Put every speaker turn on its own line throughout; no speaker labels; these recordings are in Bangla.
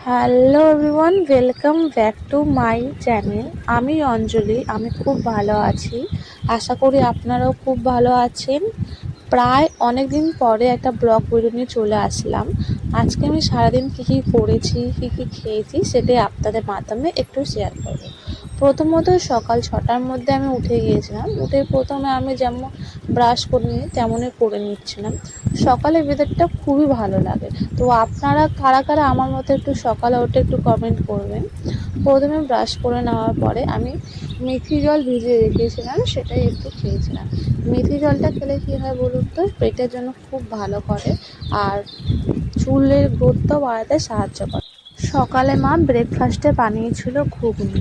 Hello everyone, welcome back to my channel. আমি অঞ্জলি, আমি খুব ভালো আছি। আশা করি আপনারাও খুব ভালো আছেন। প্রায় অনেক দিন পরে একটা ব্লগ ভিডিও নিয়ে চলে আসলাম। আজকে আমি সারাদিন কী কী করেছি, কী কী খেয়েছি সেটাই আপনাদের মাধ্যমে একটু শেয়ার করব। প্রথমত সকাল 6টার মধ্যে আমি উঠে গিয়েছিলাম। উঠে প্রথমে আমি যেমন ব্রাশ করে নিই তেমনই করে নিচ্ছিলাম। সকালের ওয়েদারটা খুবই ভালো লাগে। তো আপনারা কারা কারা আমার মতো একটু সকালে উঠে একটু কমেন্ট করবেন। প্রথমে ব্রাশ করে নেওয়ার পরে আমি মেথি জল ভিজিয়ে রেখেছিলাম, সেটাই একটু খেয়েছিলাম। মেথি জলটা খেলে কী হয় বলুন তো, পেটের জন্য খুব ভালো করে আর চুলের গ্রোথটাও বাড়াতে সাহায্য করে। সকালে মা ব্রেকফাস্টে বানিয়েছিল ঘুগনি।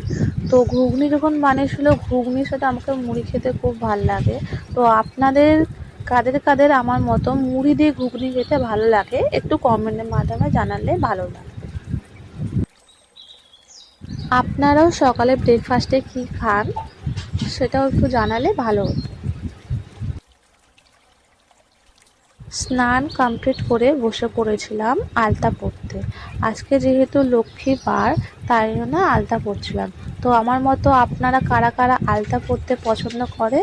তো ঘুগনি যখন বানিয়েছিল, ঘুগনির সাথে আমাকে মুড়ি খেতে খুব ভাল লাগে। তো আপনাদের কাদের কাদের আমার মতো মুড়ি দিয়ে ঘুগনি খেতে ভালো লাগে একটু কমেন্টের মাধ্যমে জানালে ভালো লাগে। আপনারাও সকালে ব্রেকফাস্টে কী খান সেটাও একটু জানালে ভালো হতো। স্নান কমপ্লিট করে বসে পড়েছিলাম আলতা পরতে। আজকে যেহেতু লক্ষ্মীবার তাই জন্য আলতা পরছিলাম। তো আমার মতো আপনারা কারা কারা আলতা পরতে পছন্দ করে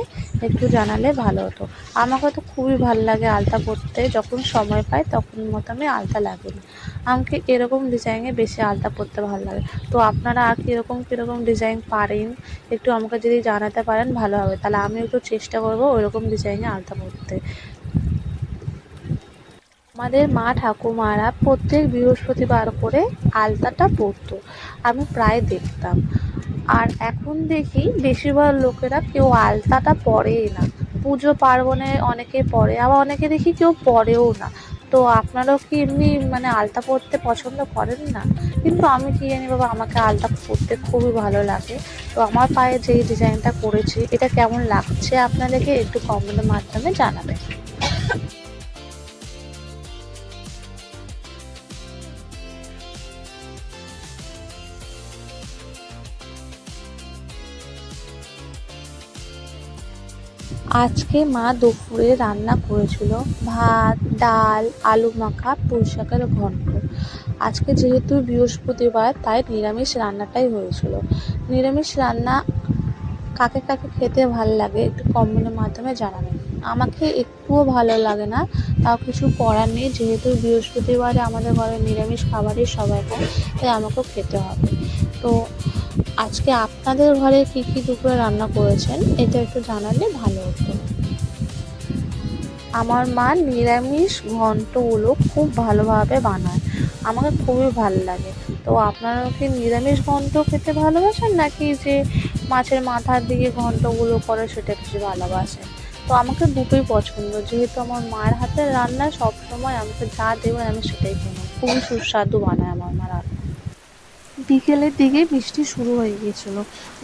একটু জানালে ভালো হতো। আমাকে তো খুবই ভালো লাগে আলতা পরতে, যখন সময় পাই তখন মতো আমি আলতা লাগিয়ে। আমাকে এরকম ডিজাইনে বেশি আলতা পরতে ভালো লাগে। তো আপনারা আর কীরকম ডিজাইন পারেন একটু আমাকে যদি জানাতে পারেন ভালো হবে, তাহলে আমি একটু চেষ্টা করবো ওইরকম ডিজাইনে আলতা পরতে। আমাদের মা ঠাকুমারা প্রত্যেক বৃহস্পতিবার করে আলতাটা পরতো, আমি প্রায় দেখতাম। আর এখন দেখি বেশিরভাগ লোকেরা কেউ আলতাটা পরেই না। পুজো পার্বণে অনেকে পরে, আবার অনেকে দেখি কেউ পরেও না। তো আপনারাও কি এমনি আলতা পরতে পছন্দ করেন না? কিন্তু আমি কি জানি বাবা, আমাকে আলতা পরতে খুবই ভালো লাগে। তো আমার পায়ে যেই ডিজাইনটা করেছি এটা কেমন লাগছে আপনাদেরকে একটু কমেন্টের মাধ্যমে জানাবেন। আজকে মা দুপুরে রান্না করেছিল ভাত, ডাল, আলু মাখা, পুঁই শাকের ঘন্ট। আজকে যেহেতু বৃহস্পতিবার তাই নিরামিষ রান্নাটাই হয়েছিল। নিরামিষ রান্না কাকে কাকে খেতে ভালো লাগে একটু কমেন্টের মাধ্যমে জানাবেন। আমাকে একটুও ভালো লাগে না, তাও কিছু করার নেই, যেহেতু বৃহস্পতিবারে আমাদের ঘরে নিরামিষ খাবারই সবাই খায়, তাই আমাকেও খেতে হবে। তো আজকে আপনাদের ঘরে কী কী দুপুরে রান্না করেছেন এটা একটু জানালে ভালো হতো। আমার মা নিরামিষ ঘন্টগুলো খুব ভালোভাবে বানায়, আমাকে খুবই ভালো লাগে। তো আপনারাও কি নিরামিষ ঘন্ট খেতে ভালোবাসেন নাকি যে মাছের মাথার দিকে ঘন্টগুলো করে সেটা বেশি ভালোবাসেন? তো আমাকে দুটোই পছন্দ, যেহেতু আমার মায়ের হাতের রান্না সবসময় আমাকে যা দেবেন আমি সেটাই খাবো। খুবই সুস্বাদু বানায় আমার মা রান্না। বিকেলের দিকে বৃষ্টি শুরু হয়ে গিয়েছিল।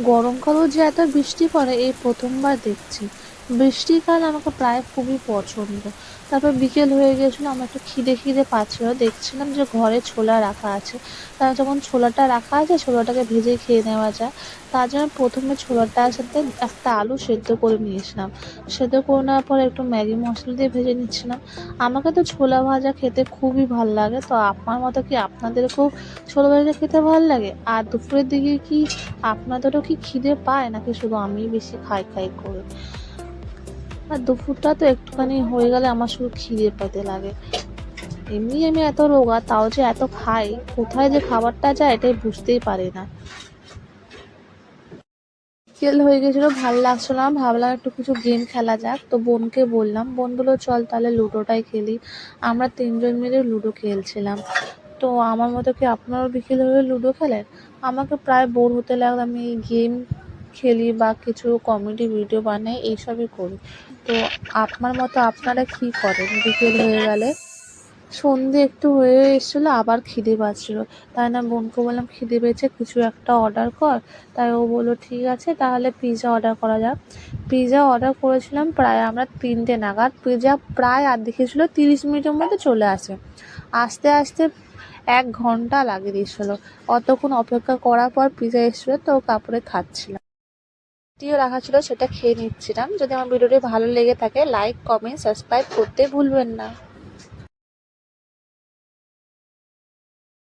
গরমকালেও যে এত বৃষ্টি পড়ে এই প্রথমবার দেখছি। বৃষ্টির কাল আমাকে প্রায় খুবই পছন্দ। তারপর বিকেল হয়ে গিয়েছিলো, আমার একটু খিদে খিদে পাচ্ছিল, দেখছিলাম যে ঘরে ছোলা রাখা আছে। তা যখন ছোলাটা রাখা আছে ছোলাটাকে ভেজে খেয়ে নেওয়া যায়, তার জন্য প্রথমে ছোলাটার সাথে একটা আলু সেদ্ধ করে নিয়েছিলাম। সেদ্ধ করে নেওয়ার পরে একটু ম্যাগি মশলা দিয়ে ভেজে নিচ্ছিলাম। আমাকে তো ছোলা ভাজা খেতে খুবই ভাল লাগে। তো আপনার মতো কি আপনাদেরকেও ছোলা ভাজা খেতে ভালো লাগে? আর দুপুরের দিকে কি আপনাদেরও কি খিদে পায় নাকি শুধু আমিই বেশি খাই খাই করে? আর দুপুরটা তো একটুখানি হয়ে গেলে আমার শুধু খিদে পেতে লাগে। এমনি আমি এত রোগা তাও যে এত খাই, কোথায় যে খাবারটা যায় এটাই বুঝতেই পারি না। বিকেল হয়ে গেছিলো, ভাল লাগছিল না, ভাবলাম একটু কিছু গেম খেলা যাক। তো বোনকে বললাম, বোন বললো চল তাহলে লুডোটাই খেলি। আমরা তিনজন মিলে লুডো খেলছিলাম। তো আমার মতো কি আপনারাও বিকেল হলে লুডো খেলেন? আমাকে প্রায় বোর হতে লাগলে আমি গেম খেলি বা কিছু কমেডি ভিডিও বানাই, এইসবই করি। তো আপনার মতো আপনারা কী করেন বিকেল হয়ে গেলে? সন্ধে একটু হয়ে এসেছিলো, আবার খিদে পাচ্ছিলো, তাই না বোনকে বললাম খিদে পেয়েছে কিছু একটা অর্ডার কর। তাই ও বললো ঠিক আছে তাহলে পিৎজা অর্ডার করা যাক। পিৎজা অর্ডার করেছিলাম প্রায় আমরা 3টে নাগাদ। পিৎজা প্রায় আর দেখিয়েছিলো 30 মিনিটের মধ্যে চলে আসে। আস্তে আস্তে 1 ঘন্টা লাগিয়ে দিয়েছিলো। অতক্ষণ অপেক্ষা করার পর পিৎজা এসেছিলো, তো তারপরে খাচ্ছিলাম। ভিডিও রাখা ছিল সেটা খেয়ে নিচ্ছিলাম। যদি আমার ভিডিওটি ভালো লেগে থাকে লাইক, কমেন্ট, সাবস্ক্রাইব করতে ভুলবেন না।